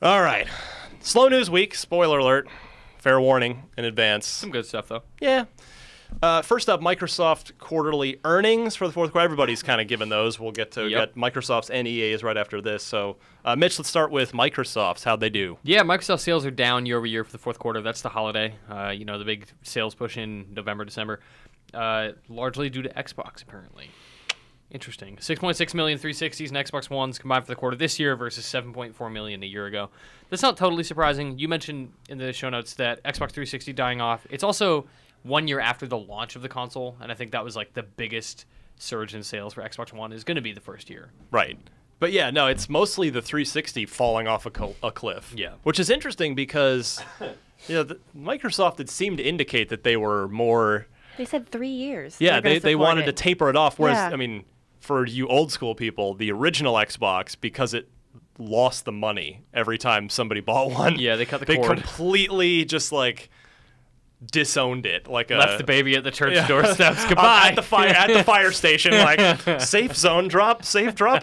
All right. Slow news week. Spoiler alert. Fair warning in advance. Some good stuff, though. Yeah. First up, Microsoft quarterly earnings for the fourth quarter. Everybody's kind of given those. We'll get to get Microsoft's and EA's right after this. So, Mitch, let's start with Microsoft's. How'd they do? Yeah, Microsoft sales are down year over year for the fourth quarter. That's the holiday. The big sales push in November, December. Largely due to Xbox, apparently. Interesting. 6.6 million 360s and Xbox Ones combined for the quarter this year versus 7.4 million a year ago. That's not totally surprising. You mentioned in the show notes that Xbox 360 dying off. It's also 1 year after the launch of the console, and I think that was like the biggest surge in sales for Xbox One is going to be the first year. Right. But yeah, no, it's mostly the 360 falling off a cliff. Yeah. Which is interesting because Microsoft had seemed to indicate that they were more... They said 3 years. Yeah, they wanted to taper it off. Whereas, Yeah. I mean, for you old school people, the original Xbox, because it lost the money every time somebody bought one. Yeah, they cut the they cord. Completely just like disowned it. Like Left the baby at the church doorsteps. Goodbye. At the fire station, like safe drop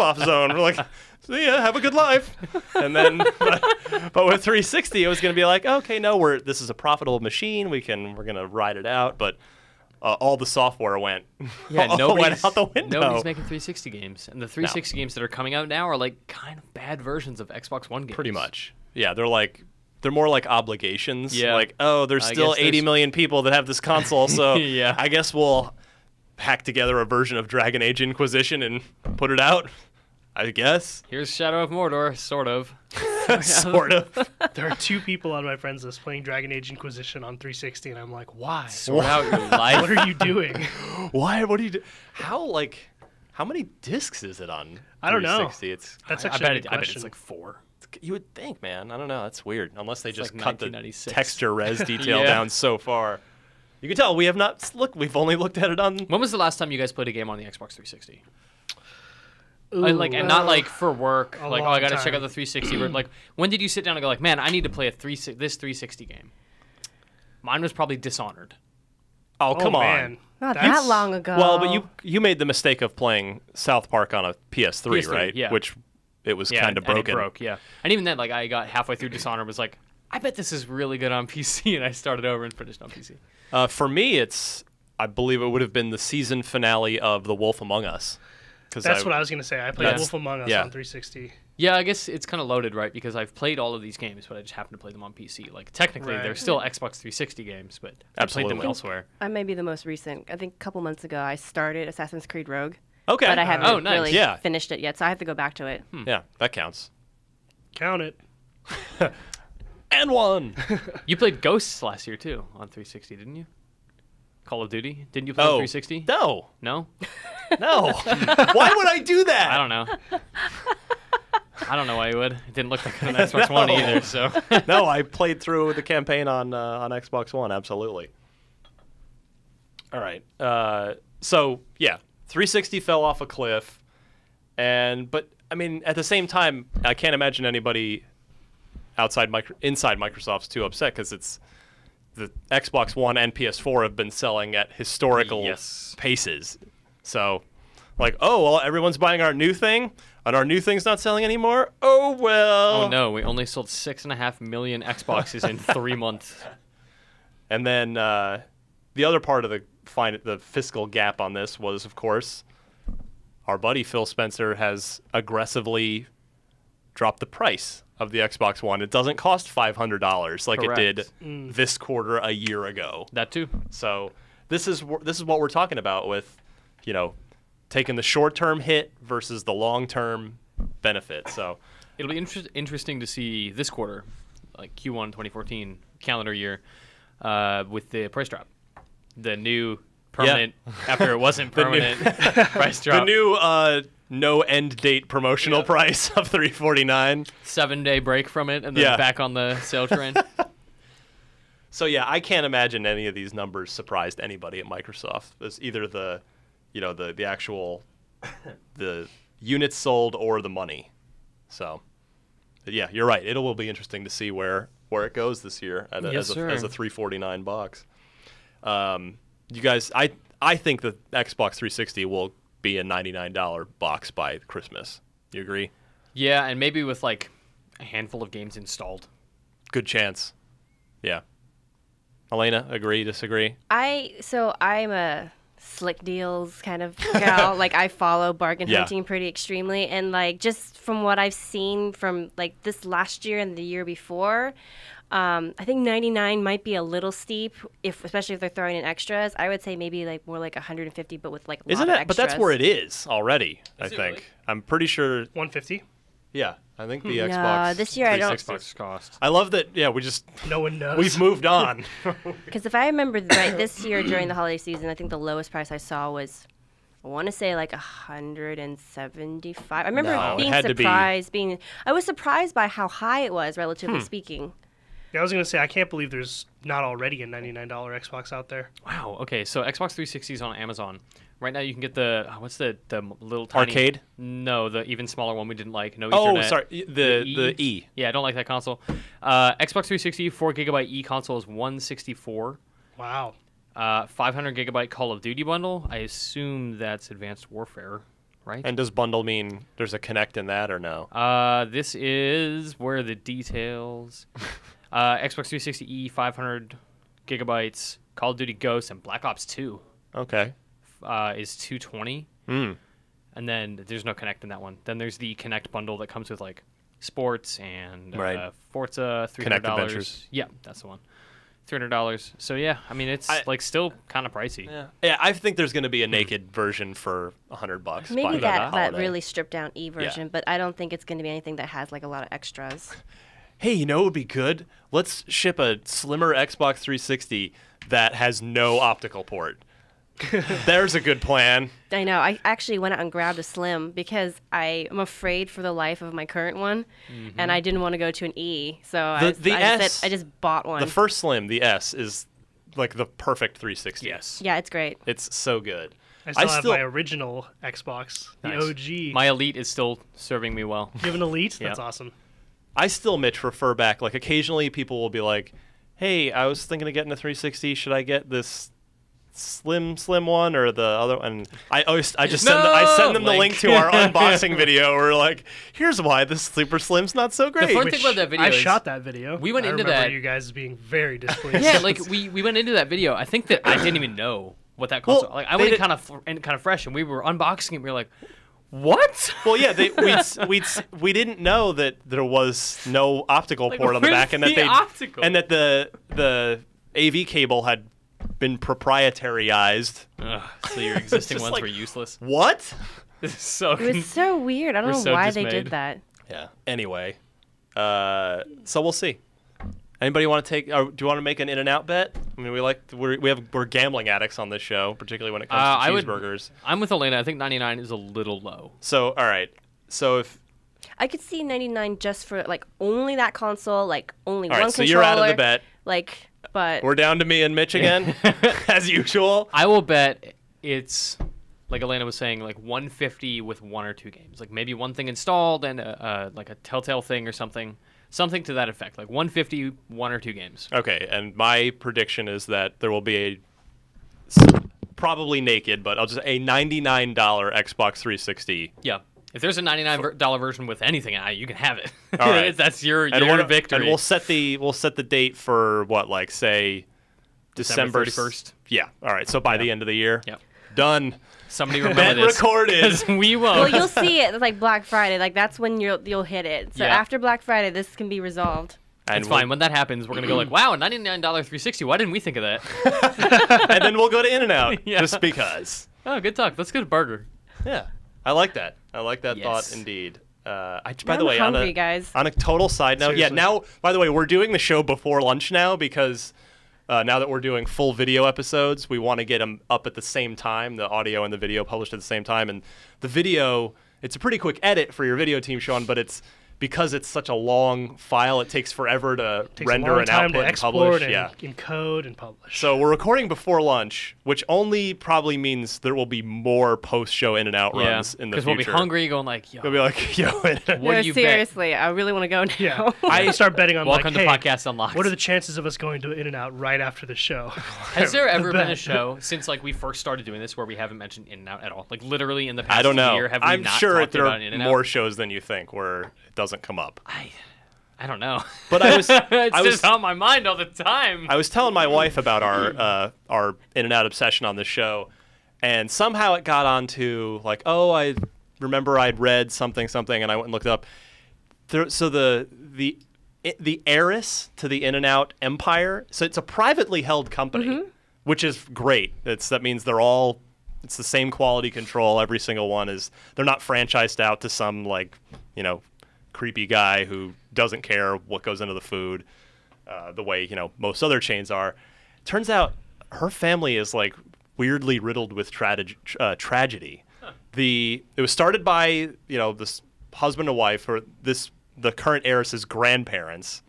off zone. We're like, see ya, have a good life. And then, but with 360, it was going to be like, okay, no, this is a profitable machine. We're going to ride it out, but. All the software went went out the window. Nobody's making 360 games, and the 360 games that are coming out now are like kind of bad versions of Xbox One games. Pretty much. Yeah, they're more like obligations. Yeah. Like, there's still 80 million people that have this console, so Yeah. I guess we'll hack together a version of Dragon Age Inquisition and put it out. I guess. Here's Shadow of Mordor, sort of. Sort of. There are 2 people on my friends list playing Dragon Age Inquisition on 360, and I'm like, why? Sort out your life. What are you doing? Why? What do you do? How many discs is it on? I don't know. 360? It's That's I actually a bet good it, I bet question. it's like 4. you would think, man. I don't know. That's weird. Unless they just like cut the 1996. texture res detail Yeah. down so far. You can tell we have not looked. We've only looked at it on. When was the last time you guys played a game on the Xbox 360? Ooh, And not like for work. a Like, I long got to check time. out the 360. But like, when did you sit down and go like, man, I need to play this 360 game? Mine was probably Dishonored. Oh, come on. man. Not That's- that long ago. Well, but you made the mistake of playing South Park on a PS3, PS3, right? yeah. Which it was Yeah, kind of and broken. it broke, yeah. And even then, like, I got halfway through Dishonored, was like, I bet this is really good on PC, and I started over and finished on PC. For me, I believe it would have been the season finale of The Wolf Among Us. That's what I was going to say. I played That's- Wolf Among Us yeah. on 360. Yeah, I guess it's kind of loaded, right? Because I've played all of these games, but I just happen to play them on PC. Like, technically, they're Right. still Xbox 360 games, but I played them Absolutely. elsewhere. I may be the most recent. I think a couple months ago I started Assassin's Creed Rogue, Okay. but I haven't Oh, nice. really Yeah. finished it yet, so I have to go back to it. Yeah, that counts. Count it. And one. You played Ghosts last year, too, on 360, didn't you? Call of Duty? Didn't you play on 360? No. No? No. Why would I do that? I don't know. I don't know why you would. It didn't look like on Xbox One No. either, so. No, I played through the campaign on Xbox One. Absolutely. All right. So yeah, 360 fell off a cliff, but I mean, at the same time, I can't imagine anybody inside Microsoft's too upset because it's the Xbox One and PS4 have been selling at historical Yes. paces. So, like, oh well, everyone's buying our new thing, and our new thing's not selling anymore. Oh well. Oh no, we only sold 6.5 million Xboxes in 3 months. And then the other part of the fiscal gap on this was, of course, our buddy Phil Spencer has aggressively dropped the price of the Xbox One. It doesn't cost $500 like Correct. it did this quarter a year ago. That too. So this is what we're talking about with, taking the short-term hit versus the long-term benefit. So It'll be interesting to see this quarter, like Q1 2014 calendar year, with the price drop. The new permanent, after it wasn't permanent, price drop. the new no end date promotional price of $349. 7-day break from it, and then Yeah. back on the sale train. So yeah, I can't imagine any of these numbers surprised anybody at Microsoft. It's either the actual the units sold or the money. So yeah, you're right. It will be interesting to see where it goes this year Yes, sir. as a $349 box. You guys, I think the Xbox 360 will be a $99 box by Christmas. You agree? Yeah, and maybe with like a handful of games installed. Good chance. Yeah. Elena, agree, disagree? I'm a slick deals kind of gal. Like, I follow bargain Yeah. hunting pretty extremely, and like just from what I've seen from like this last year and the year before, I think 99 might be a little steep, especially if they're throwing in extras. I would say maybe like more like 150, but with like a Isn't lot of it? But that's extras. where it is already, I Is it think. really? I'm pretty sure. 150. Yeah, I think the No, Xbox. this year I don't. 360. Xbox cost. I love that. Yeah, No one knows. we've moved on. Because if I remember right, this year during the holiday season, I think the lowest price I saw was, I want to say like 175. I remember No, it being had to be- surprised. I was surprised by how high it was, relatively speaking. Yeah, I was gonna say I can't believe there's not already a $99 Xbox out there. Wow. Okay, so Xbox 360 is on Amazon. Right now you can get the what's the little tiny Arcade? No, the even smaller one we didn't like. No Oh, Ethernet. sorry. The E. Yeah, I don't like that console. Xbox 360 4GB E console is 164. Wow. 500 gigabyte Call of Duty bundle. I assume that's Advanced Warfare, right? And does bundle mean there's a Kinect in that or no? This is where the details. Xbox 360e 500 gigabytes. Call of Duty Ghosts and Black Ops 2 Okay. is 220. Mm. And then there's no Kinect in that one. Then there's the Kinect bundle that comes with like sports and Right. Forza, $300. Kinect Adventures. Yeah, that's the one. $300. So yeah, I mean it's like still kind of pricey. Yeah, I think there's going to be a naked version for $100. Maybe by that holiday. really stripped down E version, but I don't think it's going to be anything that has like a lot of extras. Hey, you know what would be good? Let's ship a slimmer Xbox 360 that has no optical port. There's a good plan. I know. I actually went out and grabbed a Slim because I am afraid for the life of my current one, and I didn't want to go to an E. So I just bought one. The first Slim, the S, is like the perfect 360. Yes. Yeah, it's great. It's so good. I still have my original Xbox, the Nice. OG. My Elite is still serving me well. You have an Elite? Yeah. That's awesome. I still, Mitch, refer back. Like, occasionally people will be like, hey, I was thinking of getting a 360. Should I get this slim one or the other one? I just send them the link to our unboxing video. We're like, here's why this super slim's not so great. The fun thing about that video I is shot that video. we went I into remember that- you guys being very displeased. Yeah, like we went into that video. I think that I didn't even know what that console. Well, like I they went in kind of fresh, and we were unboxing it. We were like, "What?" Well, yeah, we didn't know that there was no optical Like, port on the where's back, and that the they optical? and that the AV cable had been proprietaryized. Ugh, so your existing just ones like- were useless. What? This is so. It was so weird. I don't We're know so why they dismayed. did that. Yeah. Anyway, so we'll see. Anybody want to take? Do you want to make an In-N-Out bet? I mean, we're gambling addicts on this show, particularly when it comes I to would- cheeseburgers. I'm with Elena. I think 99 is a little low. So, all right. So if I could see 99 just for like only that console, like only all one right, so controller. you're out of the bet. Like, but We're down to me and Mitch again, as usual. I will bet it's like Elena was saying, like 150 with one or two games, like maybe one thing installed and like a Telltale thing or something to that effect, like 150, one or two games. Okay, and my prediction is that there will be probably naked, but I'll just a $99 Xbox 360. Yeah. If there's a $99 version with anything, you can have it. All right. That's your And victory. And we'll set the date for what, like say December December 31st. Yeah. All right. So by the end of the year. Yep. Done. Somebody remember Bet this. recorded. 'Cause we won't. well, you'll see it like Black Friday. Like that's when you'll hit it. So Yeah. after Black Friday, this can be resolved. And It's fine. When that happens, we're going to go like, wow, $99 360. Why didn't we think of that? and then we'll go to In-N-Out Yeah. just because. Oh, good talk. Let's get a burger. Yeah. I like that. I like that Yes. thought indeed. By I'm the way, hungry, guys. on a total side note, Seriously. now, by the way, we're doing the show before lunch now because now that we're doing full video episodes, we want to get them up at the same time, the audio and the video published at the same time. And the video, it's a pretty quick edit for your video team, Sean, but it's because it's such a long file, it takes forever to Takes render a long and time output to and publish. export and Yeah. encode and publish. So we're recording before lunch, which only probably means there will be more post-show In-N-Out Yeah. runs in the Because future. we'll be hungry going like, yo, You'll be like, yo, what No, do you bet? seriously, I really want to go now. yeah, I start betting on Welcome like, to hey, Podcast Unlocked. what are the chances of us going to In-N-Out right after the show? Has there ever been a bet. show since like we first started doing this where we haven't mentioned In-N-Out at all? Like literally in the past I don't know. year, have we I'm not sure talked there about are In-N-Out? more shows than you think where it doesn't come up. I don't know. But I was it's I was just on my mind all the time. I was telling my wife about our In-N-Out obsession on the show, and somehow it got onto like, oh, I remember I'd read something, and I went and looked it up. So the heiress to the In-N-Out empire. So it's a privately held company, which is great. That means it's the same quality control. Every single one is. They're not franchised out to some like, creepy guy who doesn't care what goes into the food, the way most other chains are. Turns out her family is like weirdly riddled with tragedy. Huh. It was started by this husband and wife, or the current heiress's grandparents,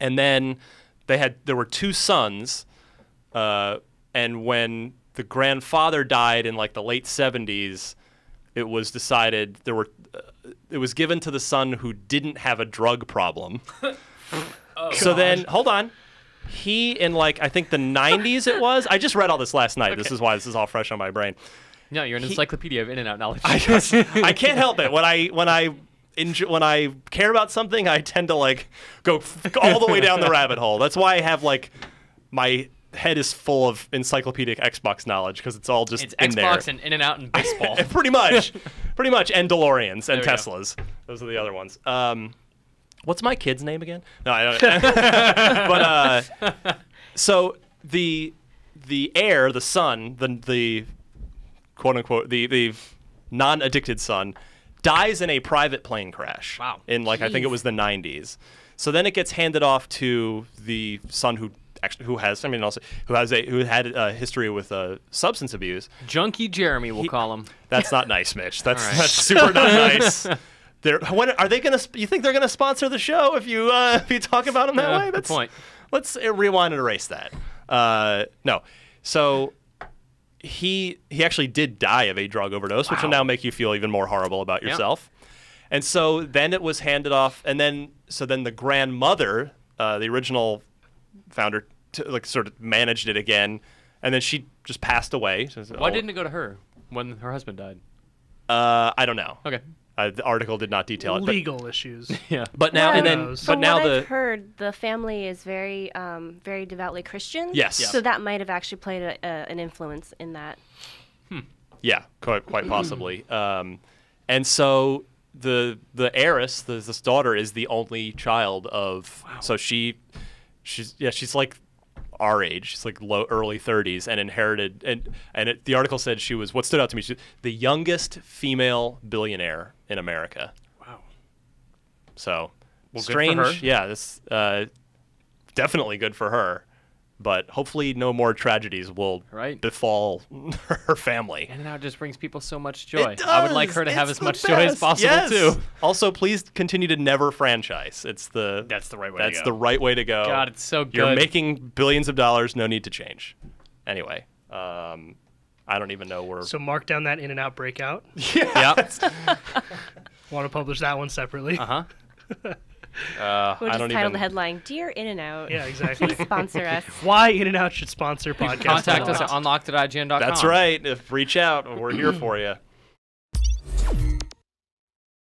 and then there were 2 sons, and when the grandfather died in like the late 70s, it was decided it was given to the son who didn't have a drug problem. So then, hold on. He, in like, I think the 90s it was. I just read all this last night. Okay. This is why this is all fresh on my brain. No, you're an encyclopedia of In-N-Out knowledge. I can't help it. When I care about something, I tend to like go all the way down the rabbit hole. That's why I have like my head is full of encyclopedic Xbox knowledge, because it's all just in there. It's Xbox and In-N-Out and baseball. pretty much, and DeLoreans and Teslas. Those are the other ones. What's my kid's name again? No, I don't. But so the heir, the son, the quote unquote the non-addicted son, dies in a private plane crash. Wow. In I think it was the 90s. So then it gets handed off to the son who had a history with substance abuse. Junkie Jeremy, we'll call him. That's not nice, Mitch. That's right. that's super not nice. When are they gonna? You think they're gonna sponsor the show if you talk about them that way? Good point. Let's rewind and erase that. No. So he actually did die of a drug overdose, which will now make you feel even more horrible about yourself. And so then it was handed off, and then the grandmother, the original founder, sort of managed it again, and then she just passed away. Why didn't it go to her when her husband died? I don't know. Okay. The article did not detail it. Legal issues. Yeah. But now I've heard, the family is very, very devoutly Christian. Yes. So that might have actually played an influence in that. Yeah, quite possibly. And so the heiress, this daughter, is the only child of. Wow. So she's like our age. She's like early 30s, and inherited. And the article said she was, what stood out to me, she's the youngest female billionaire in America. Wow. So strange. Good for her. Yeah, this definitely good for her. But hopefully no more tragedies will befall her family. And now it just brings people so much joy. I would like her to have as much joy as possible, yes. too. Also, please continue to never franchise. That's the right way to go. That's the right way to go. God, it's so good. You're making billions of dollars. No need to change. Anyway, I don't even know where. So mark down that In-N-Out breakout. Yeah. Want to publish that one separately? Uh-huh. We'll just title the headline, Dear In-N-Out. Yeah, exactly. Please sponsor us. Why In-N-Out should sponsor podcast. Contact us at unlocked@ign.com. That's right. Reach out. We're here for you.